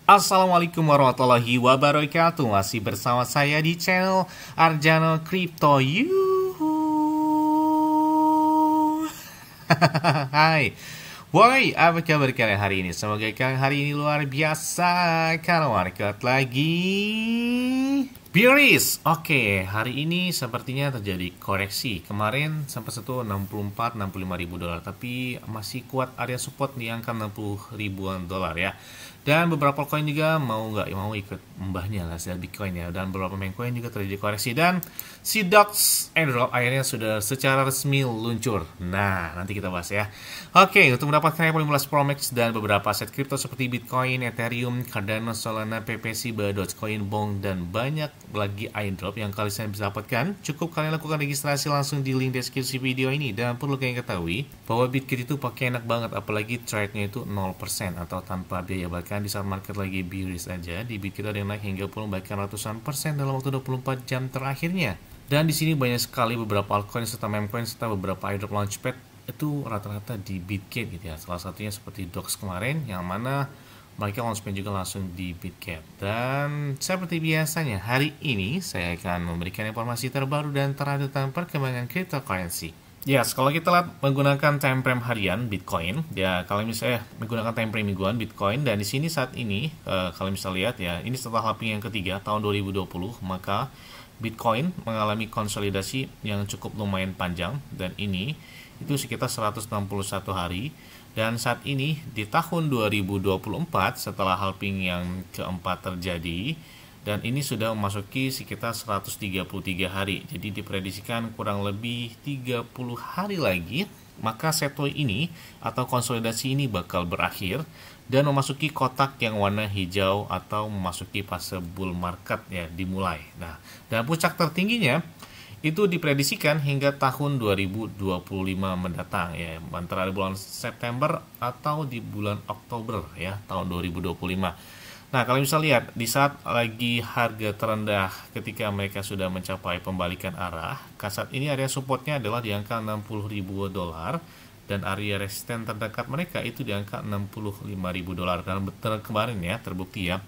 Assalamualaikum warahmatullahi wabarakatuh. Masih bersama saya di channel Arjano Crypto. Yuhu. Hai. Boy, apa kabar kalian hari ini? Semoga kalian hari ini luar biasa karena market lagi bearish. Oke, hari ini sepertinya terjadi koreksi. Kemarin sampai sentuh 64-65 ribu dolar, tapi masih kuat area support di angka 60 ribuan dolar ya. Dan beberapa koin juga mau ikut membahnya lah hasil Bitcoin ya. Dan beberapa main coin juga terjadi koreksi. Dan si DOX airdrop akhirnya sudah secara resmi luncur. Nah, nanti kita bahas ya. Oke, untuk mendapatkan Apple 15 Pro Max dan beberapa aset kripto seperti Bitcoin, Ethereum, Cardano, Solana, PPC, Dogecoin, Bong, dan banyak lagi airdrop yang kalian bisa dapatkan, cukup kalian lakukan registrasi langsung di link deskripsi video ini. Dan perlu kalian ketahui bahwa Bitkit itu pakai enak banget, apalagi trade-nya itu 0% atau tanpa biaya. Bahkan di saat market lagi bearish aja, di Bitkit ada yang naik hingga puluh bahkan ratusan persen dalam waktu 24 jam terakhirnya. Dan di sini banyak sekali beberapa altcoin serta meme coin serta beberapa airdrop launchpad itu rata-rata di Bitkit gitu ya. Salah satunya seperti DOX kemarin yang mana mereka launchpad juga langsung di Bitkit. Dan seperti biasanya hari ini saya akan memberikan informasi terbaru dan terupdate tentang perkembangan cryptocurrency. Yes, kalau kita lihat menggunakan time frame harian Bitcoin, ya kalau misalnya menggunakan time frame mingguan Bitcoin, dan di sini saat ini kalau misalnya lihat ya, ini setelah halving yang ketiga tahun 2020, maka Bitcoin mengalami konsolidasi yang cukup lumayan panjang, dan ini itu sekitar 161 hari. Dan saat ini di tahun 2024 setelah halving yang keempat terjadi, dan ini sudah memasuki sekitar 133 hari. Jadi diprediksikan kurang lebih 30 hari lagi, maka Satoshi ini atau konsolidasi ini bakal berakhir dan memasuki kotak yang warna hijau atau memasuki fase bull market ya dimulai. Nah, dan puncak tertingginya itu diprediksikan hingga tahun 2025 mendatang ya, antara bulan September atau di bulan Oktober ya tahun 2025. Nah, kalau bisa lihat di saat lagi harga terendah ketika mereka sudah mencapai pembalikan arah, saat ini area supportnya adalah di angka 60 ribu dolar dan area resisten terdekat mereka itu di angka 65 ribu dolar. Dan kemarin ya terbukti ya,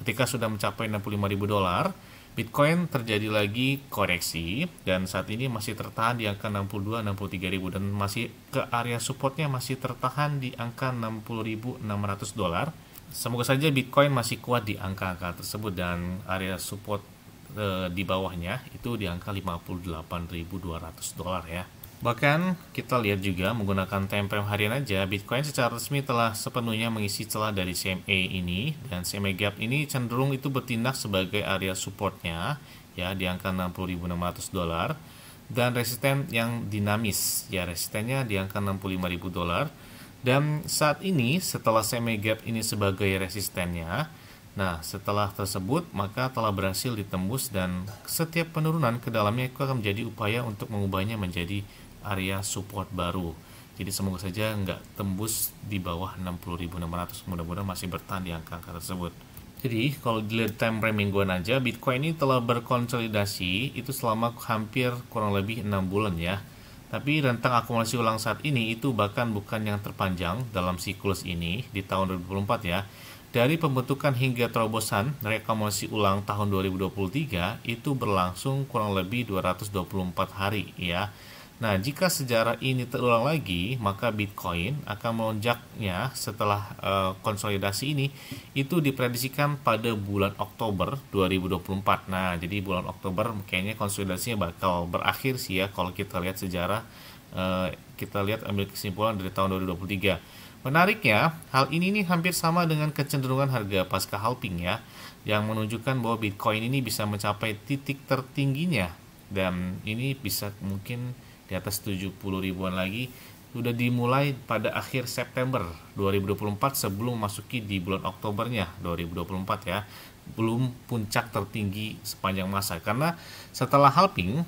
ketika sudah mencapai 65 ribu dolar, Bitcoin terjadi lagi koreksi dan saat ini masih tertahan di angka 62-63 ribu dan masih ke area supportnya masih tertahan di angka 60.600 dolar. Semoga saja Bitcoin masih kuat di angka-angka tersebut dan area support di bawahnya itu di angka 58.200 dolar ya. Bahkan kita lihat juga menggunakan time frame harian aja, Bitcoin secara resmi telah sepenuhnya mengisi celah dari CME ini, dan CME gap ini cenderung itu bertindak sebagai area supportnya ya di angka 60.600 dolar dan resisten yang dinamis ya, resistennya di angka 65.000 dolar. Dan saat ini setelah CME gap ini sebagai resistennya, nah setelah tersebut maka telah berhasil ditembus dan setiap penurunan ke dalamnya itu akan menjadi upaya untuk mengubahnya menjadi area support baru. Jadi semoga saja nggak tembus di bawah 60.600, mudah-mudahan masih bertahan di angka-angka tersebut. Jadi kalau dilihat time frame mingguan aja, Bitcoin ini telah berkonsolidasi itu selama hampir kurang lebih 6 bulan ya. Tapi rentang akumulasi ulang saat ini itu bahkan bukan yang terpanjang dalam siklus ini di tahun 2024 ya. Dari pembentukan hingga terobosan reakumulasi ulang tahun 2023 itu berlangsung kurang lebih 224 hari ya. Nah, jika sejarah ini terulang lagi, maka Bitcoin akan melonjaknya setelah konsolidasi ini itu diprediksikan pada bulan Oktober 2024. Nah, jadi bulan Oktober kayaknya konsolidasinya bakal berakhir sih ya kalau kita lihat sejarah, kita lihat ambil kesimpulan dari tahun 2023. Menariknya, hal ini nih hampir sama dengan kecenderungan harga pasca halving ya, yang menunjukkan bahwa Bitcoin ini bisa mencapai titik tertingginya dan ini bisa mungkin di atas 70 ribuan lagi sudah dimulai pada akhir September 2024 sebelum masuki di bulan Oktobernya 2024 ya, belum puncak tertinggi sepanjang masa. Karena setelah halving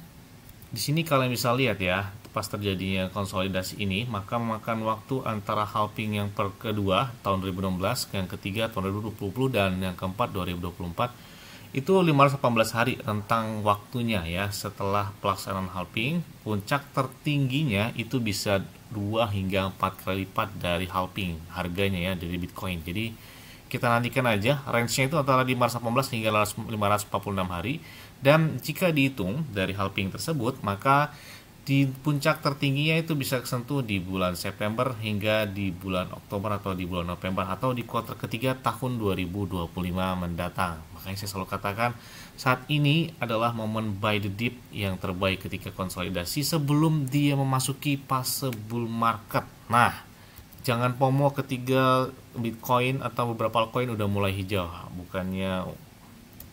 di sini kalian bisa lihat ya, pas terjadinya konsolidasi ini maka memakan waktu antara halving yang kedua tahun 2016, yang ketiga tahun 2020 dan yang keempat 2024 itu 518 hari rentang waktunya ya setelah pelaksanaan halving. Puncak tertingginya itu bisa 2 hingga 4 kali lipat dari halving harganya ya dari Bitcoin. Jadi kita nantikan aja. Range-nya itu antara 518 hingga 546 hari. Dan jika dihitung dari halving tersebut, maka di puncak tertingginya itu bisa kesentuh di bulan September hingga di bulan Oktober atau di bulan November atau di kuartal ketiga tahun 2025 mendatang. Makanya saya selalu katakan saat ini adalah momen buy the dip yang terbaik ketika konsolidasi sebelum dia memasuki fase bull market. Nah, jangan FOMO ketika Bitcoin atau beberapa altcoin udah mulai hijau. Bukannya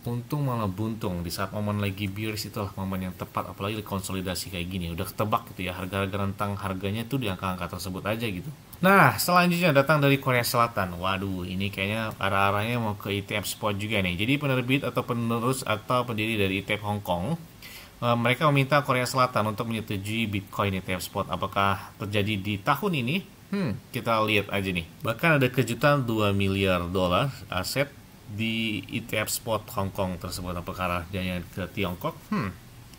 untung malah buntung. Di saat momen lagi bearish itulah momen yang tepat, apalagi konsolidasi kayak gini udah ketebak gitu ya, harga-harga rentang harganya tuh di angka-angka tersebut aja gitu. Nah, selanjutnya datang dari Korea Selatan. Waduh, ini kayaknya arah-arahnya mau ke ETF spot juga nih. Jadi penerbit atau penerus atau pendiri dari ETF Hong Kong, mereka meminta Korea Selatan untuk menyetujui Bitcoin ETF spot. Apakah terjadi di tahun ini? Kita lihat aja nih. Bahkan ada kejutan 2 miliar dolar aset di ETF spot Hong Kong tersebut. Apakah arahnya ke Tiongkok?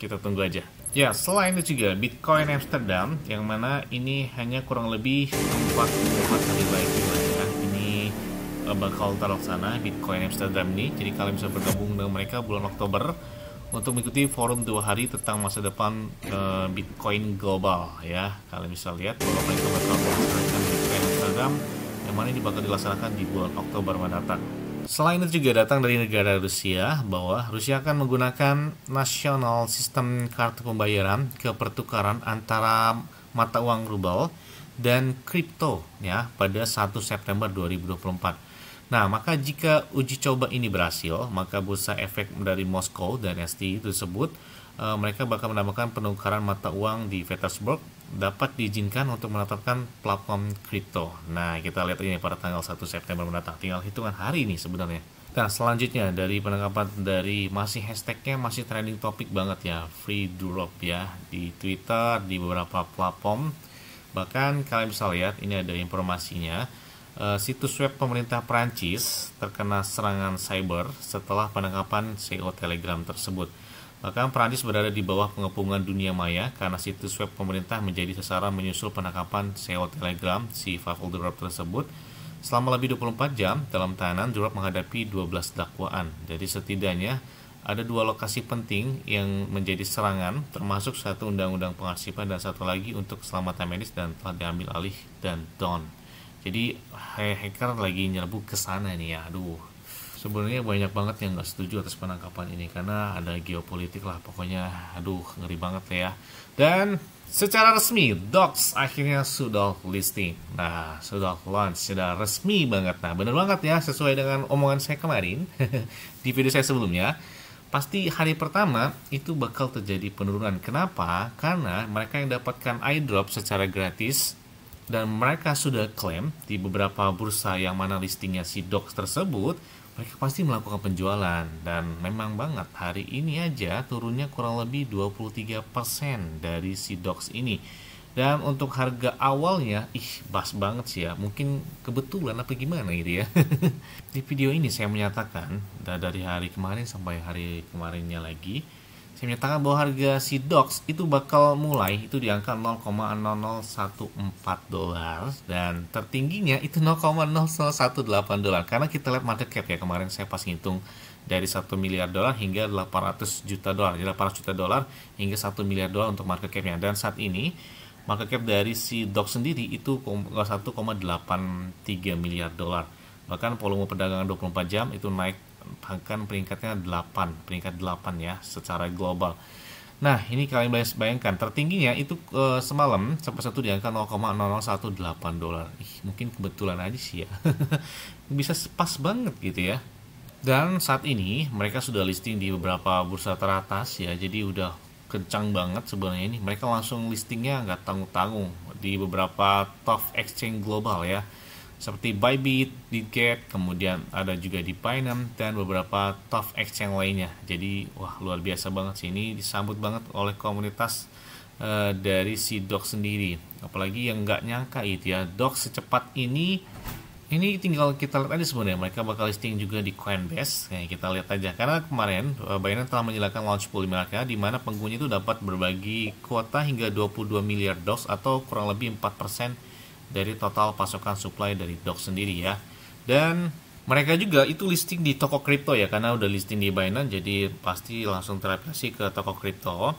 Kita tunggu aja. Ya, selain itu juga Bitcoin Amsterdam, yang mana ini hanya kurang lebih 4 hari lagi lah ya. Ini bakal terlaksana Bitcoin Amsterdam ini. Jadi kalian bisa bergabung dengan mereka bulan Oktober untuk mengikuti forum 2 hari tentang masa depan Bitcoin global ya. Kalian bisa lihat bahwa mereka bakal melaksanakan Bitcoin Amsterdam, yang mana ini bakal dilaksanakan di bulan Oktober mendatang. Selain itu juga datang dari negara Rusia, bahwa Rusia akan menggunakan nasional sistem kartu pembayaran ke pertukaran antara mata uang rubel dan kripto ya pada 1 September 2024. Nah, maka jika uji coba ini berhasil, maka bursa efek dari Moskow dan ST tersebut mereka bakal menambahkan penukaran mata uang di Petersburg dapat diizinkan untuk menetapkan platform kripto. Nah, kita lihat ini pada tanggal 1 September mendatang. Tinggal hitungan hari ini sebenarnya. Nah, selanjutnya dari penangkapan dari masih hashtagnya masih trending topik banget ya, Free Drop ya, di Twitter, di beberapa platform. Bahkan kalian bisa lihat ini ada informasinya. Situs web pemerintah Prancis terkena serangan cyber setelah penangkapan CEO Telegram tersebut. Bahkan Prancis berada di bawah pengepungan dunia maya karena situs web pemerintah menjadi sasaran menyusul penangkapan CEO Telegram si Pavel Durov tersebut. Selama lebih 24 jam dalam tahanan, Durov menghadapi 12 dakwaan. Jadi setidaknya ada 2 lokasi penting yang menjadi serangan, termasuk satu undang-undang pengarsipan dan satu lagi untuk keselamatan medis dan telah diambil alih dan down. Jadi hacker lagi nyerbu ke sana nih ya. Aduh, sebenarnya banyak banget yang nggak setuju atas penangkapan ini karena ada geopolitik lah pokoknya. Aduh, ngeri banget ya. Dan secara resmi Dox akhirnya sudah listing. Nah, sudah launch, sudah resmi banget. Nah, bener banget ya, sesuai dengan omongan saya kemarin di video saya sebelumnya. Pasti hari pertama itu bakal terjadi penurunan. Kenapa? Karena mereka yang dapatkan airdrop secara gratis dan mereka sudah klaim di beberapa bursa yang mana listingnya si Dox tersebut, mereka pasti melakukan penjualan. Dan memang banget hari ini aja turunnya kurang lebih 23% dari si Dox ini. Dan untuk harga awalnya, pas banget sih ya, mungkin kebetulan apa gimana gitu ya. Di video ini saya menyatakan dari hari kemarin sampai hari kemarinnya lagi, saya menyatakan bahwa harga si Dox itu bakal mulai itu di angka 0,0014 dolar dan tertingginya itu 0,0018 dolar. Karena kita lihat market cap ya, kemarin saya pas ngitung dari 1 miliar dolar hingga 800 juta dolar. Jadi 800 juta dolar hingga 1 miliar dolar untuk market capnya. Dan saat ini market cap dari si Dox sendiri itu 1,83 miliar dolar. Bahkan volume perdagangan 24 jam itu naik, bahkan peringkatnya 8, peringkat 8 ya secara global. Nah, ini kalian bayangkan tertingginya itu semalam sampai satu di angka 0,0018 dolar. Mungkin kebetulan aja sih ya. Bisa pas banget gitu ya. Dan saat ini mereka sudah listing di beberapa bursa teratas ya. Jadi udah kencang banget sebenarnya ini. Mereka langsung listingnya nggak tanggung-tanggung di beberapa top exchange global ya, seperti Bybit, Bitget, kemudian ada juga di Binance dan beberapa top exchange lainnya. Jadi wah, luar biasa banget sih, ini disambut banget oleh komunitas dari si Dox sendiri. Apalagi yang nggak nyangka itu ya, Dox secepat ini tinggal kita lihat aja sebenarnya mereka bakal listing juga di Coinbase. Nah, kita lihat aja karena kemarin Binance telah menjalankan launch pool mereka di mana pengguna itu dapat berbagi kuota hingga 22 miliar Dox atau kurang lebih 4% dari total pasokan supply dari Dox sendiri ya. Dan Mereka juga itu listing di toko kripto ya, karena udah listing di Binance, jadi pasti langsung teraplikasi ke toko kripto.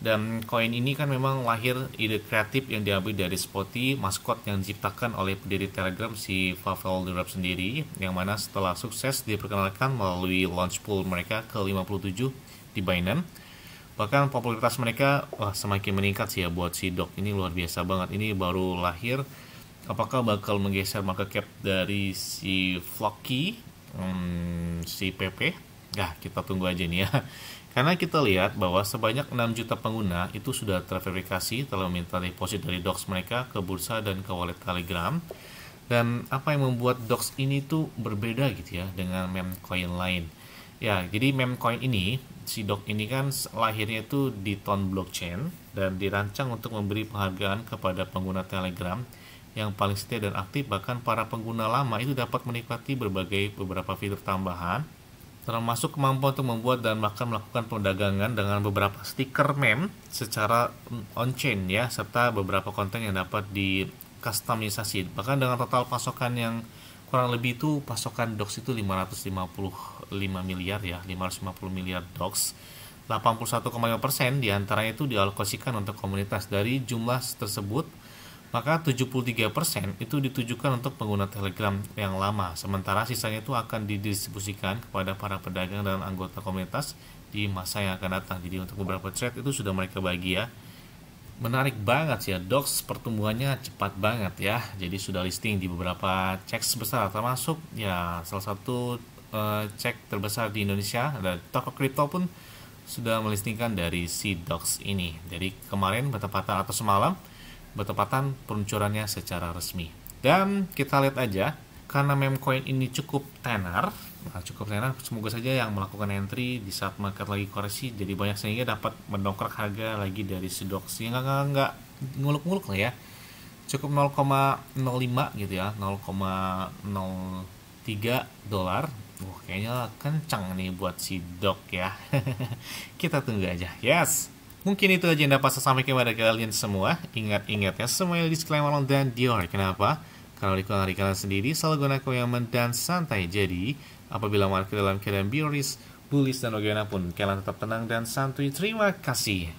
Dan koin ini kan memang lahir ide kreatif yang diambil dari Spotty, maskot yang diciptakan oleh pendiri Telegram si Pavel Durov sendiri, yang mana setelah sukses diperkenalkan melalui launch pool mereka ke 57 di Binance. Bahkan popularitas mereka semakin meningkat sih ya buat si Doc ini, luar biasa banget. Ini baru lahir, apakah bakal menggeser market cap dari si Flocky, si PP? Ya, kita tunggu aja nih ya. Karena kita lihat bahwa sebanyak 6 juta pengguna itu sudah terverifikasi telah meminta deposit dari DOX mereka ke bursa dan ke wallet Telegram. Dan apa yang membuat DOX ini tuh berbeda gitu ya dengan meme coin lain. Ya, jadi meme coin ini, si DOX ini kan lahirnya itu di Ton blockchain dan dirancang untuk memberi penghargaan kepada pengguna Telegram yang paling setia dan aktif. Bahkan para pengguna lama itu dapat menikmati beberapa fitur tambahan, termasuk kemampuan untuk membuat dan bahkan melakukan perdagangan dengan beberapa stiker meme secara on-chain ya, serta beberapa konten yang dapat di customisasi. Bahkan dengan total pasokan yang kurang lebih itu, pasokan DOX itu 555 miliar ya, 550 miliar DOX. 81,5% diantaranya itu dialokasikan untuk komunitas. Dari jumlah tersebut, maka 73% itu ditujukan untuk pengguna Telegram yang lama, sementara sisanya itu akan didistribusikan kepada para pedagang dan anggota komunitas di masa yang akan datang. Jadi untuk beberapa trade itu sudah mereka bagi ya. Menarik banget sih ya, DOX pertumbuhannya cepat banget ya. Jadi sudah listing di beberapa ceks besar, termasuk ya salah satu cek terbesar di Indonesia, dan toko kripto pun sudah melistingkan dari si DOX ini. Jadi kemarin bertepatan atau semalam bertepatan peluncurannya secara resmi. Dan kita lihat aja, karena meme coin ini cukup tenar, semoga saja yang melakukan entry di saat market lagi koreksi jadi banyak, sehingga dapat mendongkrak harga lagi dari si DOX yang nggak nguluk-nguluk lah ya, cukup 0,05 gitu ya, 0,03 dolar. Kayaknya kencang nih buat si DOX ya. Kita tunggu aja. Yes. Mungkin itu aja yang dapat saya sampaikan kepada kalian semua. Ingat-ingat ya, semuanya disclaimer dan Dior. Kenapa? Karena di hari kalian sendiri selalu gunakan yang aman dan santai. Jadi, apabila market dalam keadaan bearish, bullish, dan bagaimanapun, kalian tetap tenang dan santuy. Terima kasih.